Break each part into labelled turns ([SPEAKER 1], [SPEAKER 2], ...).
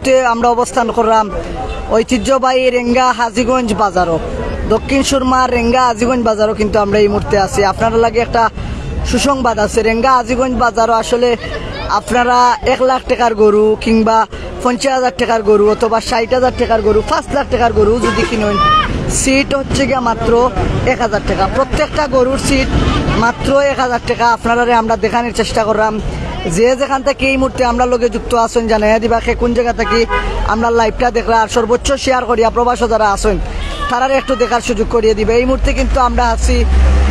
[SPEAKER 1] মুহূর্তে আমরা অবস্থান করলাম ঐতিহ্যবাহী রেঙ্গা হাজীগঞ্জ বাজারও, দক্ষিণ সুরমার রেঙ্গা হাজীগঞ্জ বাজারও কিন্তু আমরা এই মুহূর্তে আছি। আপনারা লাগে একটা সুসংবাদ আছে, রেঙ্গা হাজীগঞ্জ বাজারও আসলে আপনারা 1 লাখ টাকার গরু কিংবা 50,000 টাকার গরু অথবা 60,000 টাকার গরু 5 লাখ টাকার গরু যদি কিনেন, সিট হচ্ছে গিয়া মাত্র 1,000 টাকা। প্রত্যেকটা গরুর সিট মাত্র 1,000 টাকা। আপনারা আমরা দেখানোর চেষ্টা করলাম। যে যেখান থেকে এই মুহূর্তে আমরা লোকে যুক্ত আছেন জানাইয়া দিবা কোন জায়গা থেকে আমরা লাইভটা দেখলাম, আর সর্বোচ্চ শেয়ার করিয়া প্রবাস যারা আছেন তারা একটু দেখার সুযোগ করিয়ে দিবে। এই মুহূর্তে কিন্তু আমরা আছি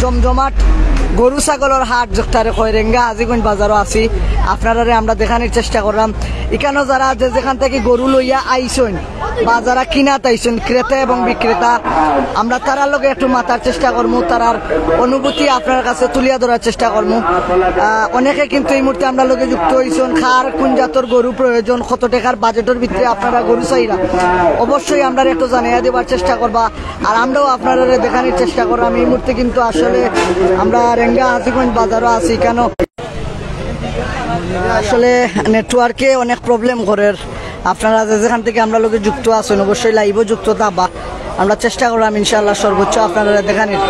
[SPEAKER 1] জমজমাট গরু ছাগলের হাট, যেটারে কয় রেঙ্গা হাজীগঞ্জ বাজারও আছি। আপনারা আমরা দেখানোর চেষ্টা করলাম। এখানেও যারা যেখান থেকে গরু লইয়া আইসেন বা যারা কিনাত আইসেন, ক্রেতা এবং বিক্রেতা, আমরা তারার লগে একটু মাতার চেষ্টা করবো, তারার অনুভূতি আপনার কাছে তুলিয়া ধরার চেষ্টা করবো। অনেকে কিন্তু এই মুহূর্তে আমরা লগে যুক্ত হয়েছেন, খার কোন জাতর গরু প্রয়োজন, কত টাকার বাজেটের ভিতরে আপনারা গরু চাইরা, অবশ্যই আমরা একটু জানাইয়া দেওয়ার চেষ্টা করবা। আর আমরাও আপনারা দেখানোর চেষ্টা করলাম। এই মুহূর্তে কিন্তু আসলে আমরা রেঙ্গা হাজীগঞ্জ বাজারও আছি। কেন আসলে নেটওয়ার্কে অনেক প্রবলেম করে। আপনারা যেখান থেকে আমরা লোকে যুক্ত আছেন অবশ্যই লাইভও যুক্ত থাকবা। আমরা চেষ্টা করলাম ইনশাআল্লাহ সর্বোচ্চ আপনারা দেখানোর।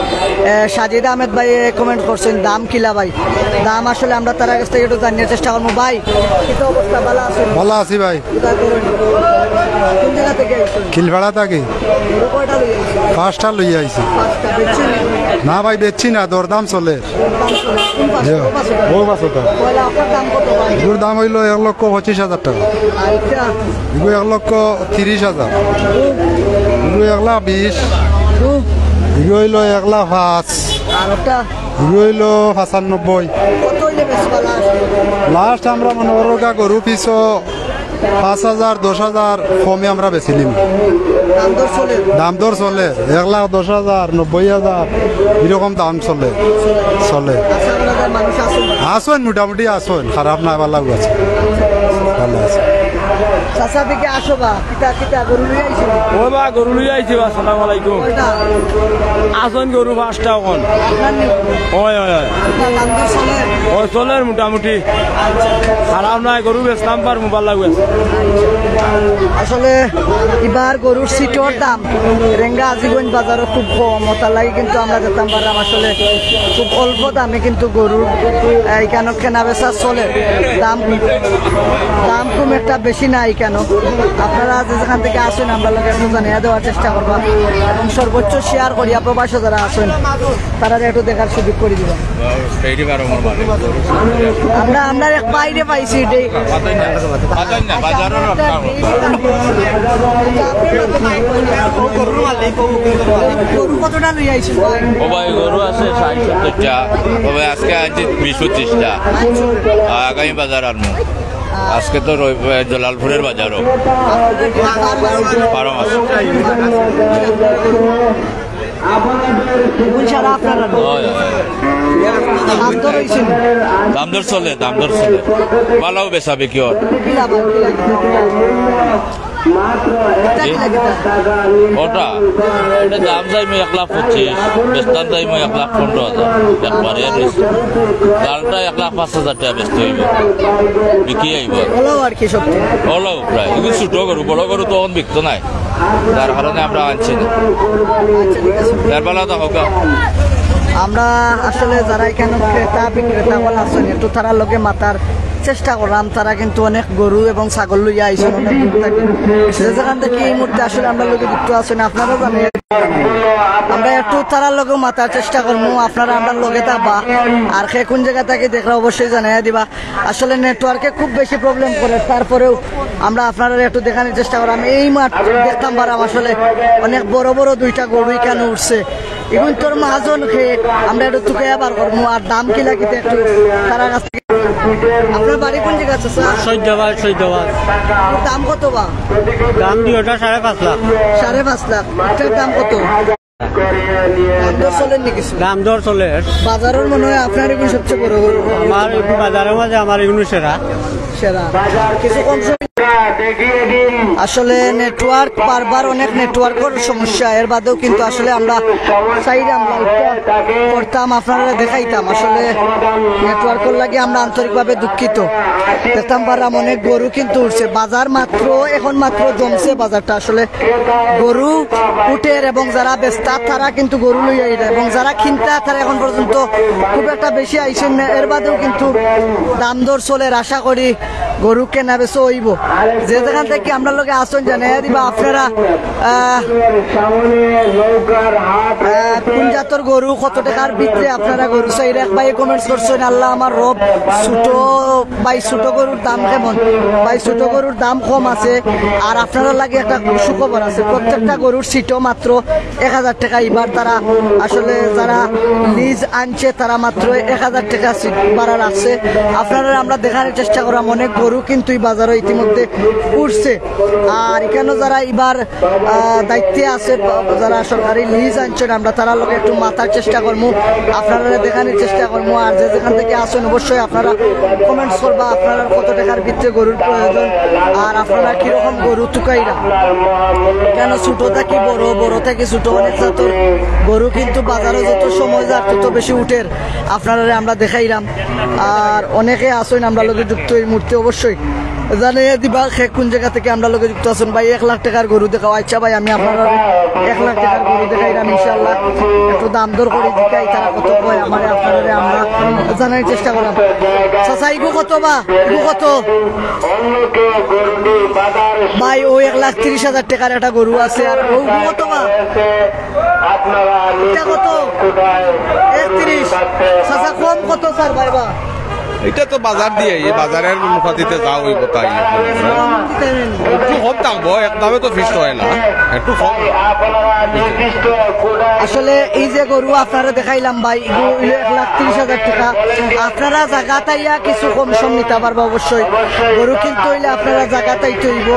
[SPEAKER 1] সাজিদ আহমেদ ভাই কমেন্ট করছেন দাম কিলা ভাই, দাম আসলে আমরা তার কাছ থেকে একটু জানার চেষ্টা করবো। ভাই কি অবস্থা, ভালো আছেন?
[SPEAKER 2] ভালো আছি ভাই।
[SPEAKER 1] কোন জায়গা থেকে
[SPEAKER 2] খিলভাড়া থাকি। পাঁচটা লইয়া আইছি। না ভাই বেচছি না, দরদাম চলে। এগুলোর দাম হইল 1,25,000 টাকা, এগুলো 1,30,000, এগুলো 1,20,000, এগুলো হইল 1,05,000, এগুলো হইল 95,000। লাস্ট আমরা মনে করো গরু পিছ 5,000 10,000 কমে আমরা বেচিলিম। দাম দর চলে 1,10,000 90,000 এরকম দাম চলে। আসেন মোটামুটি আসেন, খারাপ না, ভালো আছে, ভালো আছে।
[SPEAKER 3] গরু লই আইছি। আসসালামু আলাইকুম। আসন গরু 5টা এখন। চলের মোটামুটি, খারাপ নাই, গরু বেচতাম পার মোবাইল লাগবে।
[SPEAKER 1] আসলে এবার গরুর সিটর দাম রেঙ্গা হাজীগঞ্জ বাজারও খুব কম, তার লাগে কিন্তু আমরা যেতাম পারলাম। আসলে খুব অল্প দামে কিন্তু গরুর এইখানে কেনা বেচা চলে। দাম খুব একটা বেশি নাই কেন। আপনারা যেখান থেকে আসেন আমরা লোক একটু জানিয়ে দেওয়ার চেষ্টা করবা এবং সর্বোচ্চ শেয়ার করিয়া প্রবাসে যারা আসেন তারা একটু দেখার সুযোগ করে দিবেন। আমরা এক বাইরে পাইছি এটাই। গরু কতটা লই আইছি?
[SPEAKER 4] ও ভাই গরু আছে 60-70টা, তবে আজকে আনছি 20-25টা। আগামী বাজার আনবো। আজকে তো জলালপুরের বাজারও 12 মাস। দাম দর চলে, ভালো বেচাবে কি ওটা দাম যাইমো 1,25,000, বেচতাম যাইমো 1,15,000 একবারে। লালটা 1,05,000 টাকা বেচতে হইব, বিকি আইব হলো প্রায়। এগুলো ছোট গরু, বড় গরু তো এখন বিকতো নাই, তার কারণে আমরা আনছি না। তার বেলা তো হোক
[SPEAKER 1] আমরা আসলে যারা এখানে ক্রেতা বিক্রেতা আছেন একটু তারা লোকে মাতার চেষ্টা করলাম। তারা কিন্তু অনেক গরু এবং ছাগল লইয়া আইসেন অনেক দূর থেকে। যেখান থেকে এই মুহূর্তে আসলে আমরা লোকে যুক্ত আছেন, আপনারাও জানেন। আমরা একটু তারার লোকেও মাতার চেষ্টা করবো। আপনারা আমরা লোকে থাকবা, আর সে কোন জায়গা থেকে দেখলে অবশ্যই জানাইয়া দিবা। আসলে নেটওয়ার্কে খুব বেশি প্রবলেম করে, তারপরেও আমরা আপনারা একটু দেখানোর চেষ্টা করলাম। এই মাঠ দেখতাম পারাম আসলে অনেক বড় বড় 2টা গরু এখানে উঠছে। এখন তোর মাহাজন খেয়ে আমরা একটু তুকাইয়া বার করবো। আর দাম কি লাগিতে একটু তারা কাছ থেকে। আপনার বাড়ি কোন জায়গা আছে স্যার?
[SPEAKER 3] সৈদাবাদ।
[SPEAKER 1] দাম কত বা?
[SPEAKER 3] দাম 2টা 5.5 লাখ।
[SPEAKER 1] 5.5 লাখ। এটার দাম কত? দাম দর চলেন নি কিছু?
[SPEAKER 5] দাম দর চলে
[SPEAKER 1] বাজারের মনে হয় আপনার এগুলো সবচেয়ে বড় গরু
[SPEAKER 5] আমার বাজারের মাঝে আমার এগুলো সেরা
[SPEAKER 1] সেরা কিছু কম সময় আসলে নেটওয়ার্ক বারবার অনেক নেটওয়ার্কের সমস্যা এর বাদেও কিন্তু আসলে আমরা চাইলাম করতাম আপনারা দেখাইতাম আসলে নেটওয়ার্কের লাগে আমরা আন্তরিকভাবে দুঃখিত দেখতাম পারলাম অনেক গরু কিন্তু উঠছে বাজার মাত্র এখন মাত্র জমছে বাজারটা আসলে গরু উঠের এবং যারা বেচতা তারা কিন্তু গরু লই আইরা এবং যারা কিনতা তারা এখন পর্যন্ত খুব একটা বেশি আইসেন না এর বাদেও কিন্তু দাম দর চলে আশা করি গরু কেনা বেচো হইব যে যেখান থেকে আমরা লোকে আসন জানে দিবা আপনারা কোন জাতর গরু কত টাকার ভিতরে আপনারা গরু চাই এক ভাই কমেন্টস করছেন আল্লাহ আমার রব ছোট ভাই ছোট গরুর দাম কেমন ভাই ছোট গরুর দাম কম আছে আর আপনারা লাগে একটা সুখবর আছে প্রত্যেকটা গরুর সিটও মাত্র 1000 টাকা এবার তারা আসলে যারা লিজ আনছে তারা মাত্র 1000 টাকা সিট ভাড়া রাখছে আপনারা আমরা দেখানোর চেষ্টা করলাম অনেক গরু কিন্তু এই বাজারে ইতিমধ্যে উঠছে আর এখানে যারা এবার দায়িত্বে আছে যারা সরকারি লিজ আনছেন আমরা তারা লোক একটু মাথার চেষ্টা করবো আপনারা দেখানোর চেষ্টা করবো আর যে যেখান থেকে আসেন অবশ্যই আপনারা কমেন্টস করবা আপনারা কত টাকার ভিতরে গরুর প্রয়োজন আর আপনারা কিরকম গরু তুকাইরা কেন ছোট থাকি বড় বড় থেকে ছোট অনেক জাতর গরু কিন্তু বাজারে যত সময় যায় তত বেশি উঠের আপনারা আমরা দেখাইলাম আর অনেকে আসেন আমরা লোকে যুক্ত এই মুহূর্তে অবশ্যই জানে দিবা কোন জায়গা থেকে আমরা লোকে যুক্ত আছেন ভাই 1 লাখ টাকার গরু দেখাও আচ্ছা ভাই আমি আপনারা 1 লাখ টাকার গরু দেখাইলাম ইনশাআল্লাহ একটু দাম দর করে দিকাই তারা কত কয় আমার আপনারা আমরা জানার চেষ্টা করলাম চাচা ইগো কত বা ইগো কত ভাই ও 1,30,000 টাকার একটা গরু আছে আর ও কত বা এটা কত 31 চাচা কম কত স্যার ভাই বা
[SPEAKER 6] এটা তো বাজার দিয়ে এই বাজারের অনুপাতিতে যা হইব তাই একটু কম থাকবো একদমে তো ফিক্সড হয় না একটু কম
[SPEAKER 1] আসলে এই যে গরু আপনারা দেখাইলাম ভাই 1,30,000 টাকা আপনারা জায়গা তাইয়া কিছু কম সম নিতে পারবো অবশ্যই গরু কিনতে হইলে আপনারা জায়গা তাইতে হইব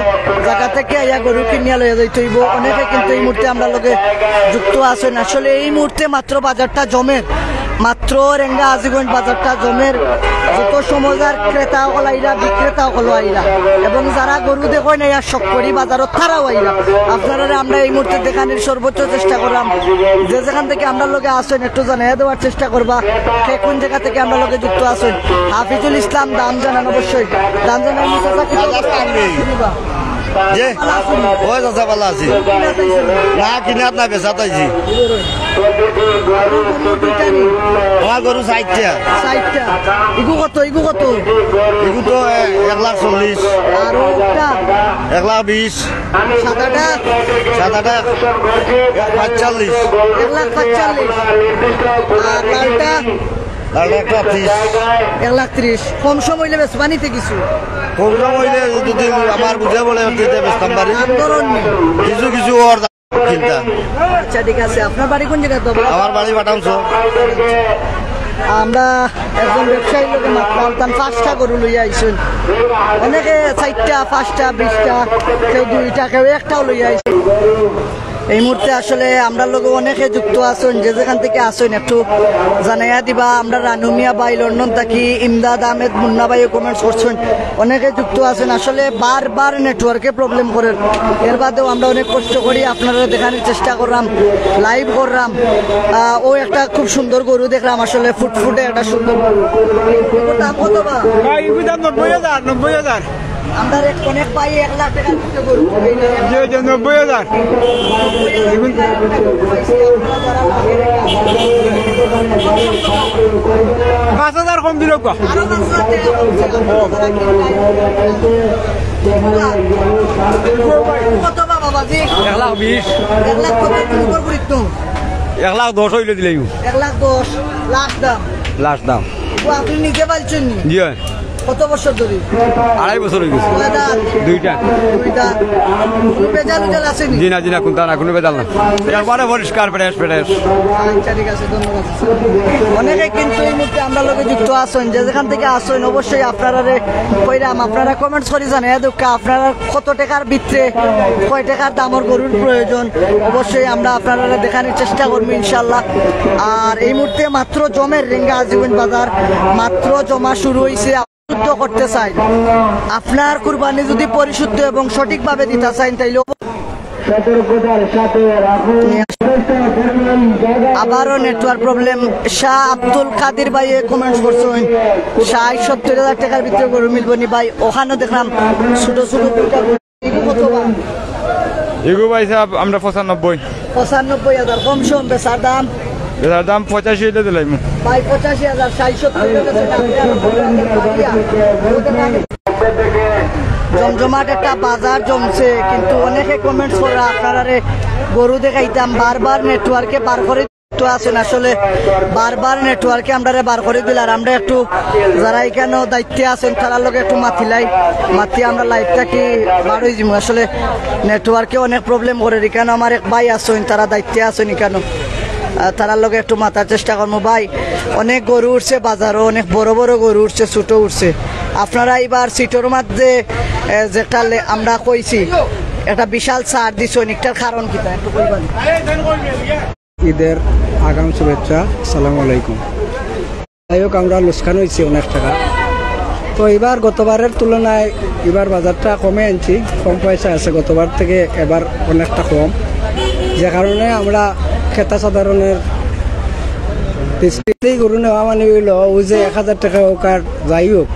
[SPEAKER 1] জায়গা থেকে আইয়া গরু কিনিয়া লইয়া যাইতে হইব অনেকে কিন্তু এই মুহূর্তে আমরা লোকে যুক্ত আছেন আসলে এই মুহূর্তে মাত্র বাজারটা জমের মাত্র রেঙ্গা আজিগঞ্জ বাজারটা জমের যত সমজার ক্রেতা হল আইরা বিক্রেতা হল আইরা এবং যারা গরু দেখেন না শখ করি বাজারত তারাও আইরা আপনারা আমরা এই মুহূর্তে দেখানোর সর্বোচ্চ চেষ্টা করলাম যে যেখান থেকে আমরা লোকে আসেন একটু জানিয়ে দেওয়ার চেষ্টা করবা কে কোন জায়গা থেকে আমরা লোকে যুক্ত আছেন হাফিজুল ইসলাম দাম জানান অবশ্যই দাম জানান
[SPEAKER 7] যে ওই চাচা ভালো আছি না কিনাত না বেচা তাইছি আমার গরু 60টা
[SPEAKER 1] ইগু কত
[SPEAKER 7] এগু তো 1,40,000
[SPEAKER 1] আর
[SPEAKER 7] 1,20,000
[SPEAKER 1] সাদাটা
[SPEAKER 7] 45
[SPEAKER 1] 1,45,000 আর লালটা 1,30,000 কম সময় হইলে বেশ বানিতে কিছু
[SPEAKER 7] কম হইলে যদি আমার বুঝে বলে বেচতাম পারি
[SPEAKER 1] আন্দোলন
[SPEAKER 7] কিছু কিছু ওর চিন্তা
[SPEAKER 1] আচ্ছা ঠিক আছে আপনার বাড়ি কোন জায়গায়
[SPEAKER 7] আমার বাড়ি পাঠামছ
[SPEAKER 1] আমরা একজন ব্যবসায়ী লোকে মাত্রাম 5টা গরু লইয়া আইসুন অনেকে 4টা 5টা 20টা কেউ 2টা কেউ একটাও লইয়া আইসুন এই মুহূর্তে আসলে আমরা লোক অনেকে যুক্ত আছেন যে যেখান থেকে আসেন একটু জানাইয়া দিবা আমরা রানুমিয়া ভাই লন্ডন থাকি ইমদাদ আহমেদ মুন্না ভাই কমেন্টস করছেন অনেকে যুক্ত আছেন আসলে বারবার নেটওয়ার্কে প্রবলেম করেন এর বাদেও আমরা অনেক কষ্ট করি আপনারা দেখানোর চেষ্টা করলাম লাইভ করলাম ও একটা খুব সুন্দর গরু দেখলাম আসলে ফুটফুটে একটা সুন্দর গরু দাম কত বা
[SPEAKER 5] 90,000
[SPEAKER 1] আমরা অনেক পাই 1 লাখ টাকার গরু
[SPEAKER 5] 90,000 5,000 কম দিল
[SPEAKER 1] আরো 5,000 টাকা কত বা বাবাজি
[SPEAKER 5] 1,20,000
[SPEAKER 1] 1 লাখ কত উপর করিত
[SPEAKER 5] 1,10,000 হইলে দিলাই
[SPEAKER 1] 1,10,000 লাখ দাম
[SPEAKER 5] লাস্ট দাম
[SPEAKER 1] ও আপনি নিজে বলছেন নি
[SPEAKER 5] জি
[SPEAKER 1] কত বছর ধরে?
[SPEAKER 5] 2.5 বছর হয়ে গেছে।
[SPEAKER 1] কয় দাঁত?
[SPEAKER 5] দুইটা।
[SPEAKER 1] কোনো ভেজাল উজাল আসেনি?
[SPEAKER 5] জি না কোনটা না, কোনো বেদাল না। একবারে পরিষ্কার ফ্রেশ।
[SPEAKER 1] আচ্ছা, ঠিক আছে, ধন্যবাদ। অনেকে কিন্তু এই মুহূর্তে আমরা লোকে যুক্ত আসেন, যে যেখান থেকে আসেন অবশ্যই আপনারা কইরাম, আপনারা কমেন্টস করে জানেন দুঃখা আপনারা কত টাকার ভিতরে কয় টাকার দামর গরুর প্রয়োজন, অবশ্যই আমরা আপনারা দেখানোর চেষ্টা করবো ইনশাল্লাহ। আর এই মুহূর্তে মাত্র জমের রেঙ্গা আজিগঞ্জ বাজার মাত্র জমা শুরু হয়েছে। শুদ্ধ করতে চাই, আপনার কুরবানি যদি পরিশুদ্ধ এবং সঠিকভাবে দিতে চান তাইলে আবারও নেটওয়ার্ক প্রবলেম। শাহ আব্দুল কাদির ভাই কমেন্টস করছেন 60-70 টাকার ভিতরে গরু মিলবনি ভাই। ওখানে দেখলাম ছোট ছোট দুইটা গরু, কত ভাই?
[SPEAKER 5] এগু ভাই সাহেব আমরা 95।
[SPEAKER 1] 95,000 কম সম। বেচার দাম?
[SPEAKER 5] বেচার দাম 85 হইলে দিলাম
[SPEAKER 1] ভাই 85,000। 60-70 জমজমাট একটা বাজার জমছে, কিন্তু অনেকে কমেন্টস করে আপনারা গরু দেখাইতাম বারবার নেটওয়ার্কে বার করে আছেন, আসলে বারবার নেটওয়ার্কে আমরা বার করে দিলাম। আমরা একটু যারা এখানে দায়িত্বে আছেন তারা লোক একটু মাতি আমরা লাইভটাকে বার হয়ে যাবো। আসলে নেটওয়ার্কে অনেক প্রবলেম করে। এখানে আমার এক ভাই আছেন, তারা দায়িত্বে আছেন এখানে, তারার লোক একটু মাথার চেষ্টা করবো। ভাই অনেক গরু উঠছে বাজারও, অনেক বড় বড় গরু উঠছে, ছোট উঠছে। আপনারা এবার সিটোর মধ্যে যেটা আমরা কইছি একটা বিশাল ছাড় দিচ্ছ, অনেকটার কারণ কি একটু বলবেন?
[SPEAKER 8] ঈদের আগাম শুভেচ্ছা, আসসালামু আলাইকুম। যাই হোক, আমরা লোকসান হয়েছি অনেক টাকা। তো এবার গতবারের তুলনায় এবার বাজারটা কমে আনছি, কম পয়সা আছে গতবার থেকে, এবার অনেকটা কম, যে কারণে আমরা ক্রেতা সাধারণের গরু নেওয়া মানে হইল ওই যে 1000 টাকা হোক আর যাই হোক,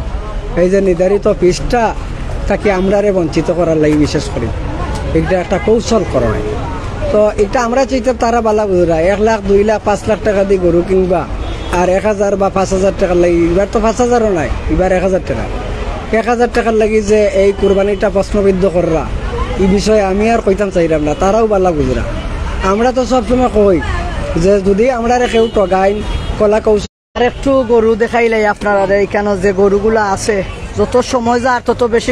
[SPEAKER 8] এই যে নির্ধারিত পিসটা তাকে আমরা বঞ্চিত করার লাগি বিশেষ করি এটা একটা কৌশল করা হয়। তো এটা আমরা চাইতে তারা বালা বুঝরা 1 লাখ 2 লাখ 5 লাখ টাকা দিয়ে গরু কিনবা, আর 1000 বা 5000 টাকার লাগি, এবার তো 5000ও নাই, এবার 1000 টাকা। 1000 টাকার লাগি যে এই কুরবানিটা প্রশ্নবিদ্ধ কররা, এই বিষয়ে আমি আর কইতাম চাইলাম না, তারাও বালা বুঝরা। আমরা তো সবসময় কই যে যদি আমরা কেউ টগাই কলা কৌশল।
[SPEAKER 1] আর একটু গরু দেখাইলে আপনারা এখানে যে গরুগুলো আছে, যত সময় যায় তত বেশি।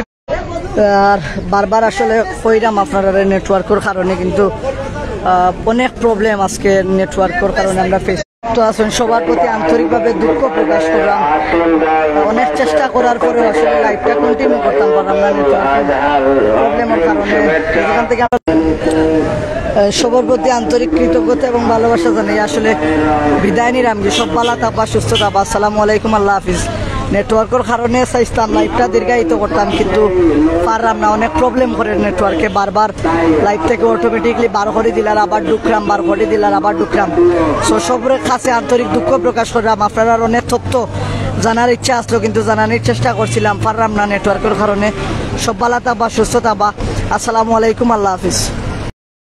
[SPEAKER 1] আর বারবার আসলে কইরাম আপনারা নেটওয়ার্কের কারণে কিন্তু অনেক প্রবলেম আজকে নেটওয়ার্কের কারণে আমরা ফেস তো আছেন। সবার প্রতি আন্তরিকভাবে দুঃখ প্রকাশ করলাম। অনেক চেষ্টা করার পরে আসলে লাইভটা কন্টিনিউ করতাম পারলাম না নেটওয়ার্কের প্রবলেমের কারণে। এখান থেকে সবার প্রতি আন্তরিক কৃতজ্ঞতা এবং ভালোবাসা জানাই। আসলে বিদায় নিলাম, যে সব ভালো থাকবা, সুস্থ থাকবা। আসসালামু আলাইকুম, আল্লাহ হাফিজ। নেটওয়ার্কের কারণে চাইতাম লাইভটা দীর্ঘায়িত করতাম, কিন্তু পারলাম না, অনেক প্রবলেম করে নেটওয়ার্কে। বারবার লাইভ থেকে অটোমেটিকলি বার করে দিলার, আবার ঢুকলাম, বার করে দিলার, আবার ঢুকলাম। সো সবের কাছে আন্তরিক দুঃখ প্রকাশ করলাম। আপনারা অনেক তথ্য জানার ইচ্ছা আসলো, কিন্তু জানানোর চেষ্টা করছিলাম, পারলাম না নেটওয়ার্কের কারণে। সব ভালো থাকবা, সুস্থ থাকবা। আসসালামু আলাইকুম, আল্লাহ হাফিজ।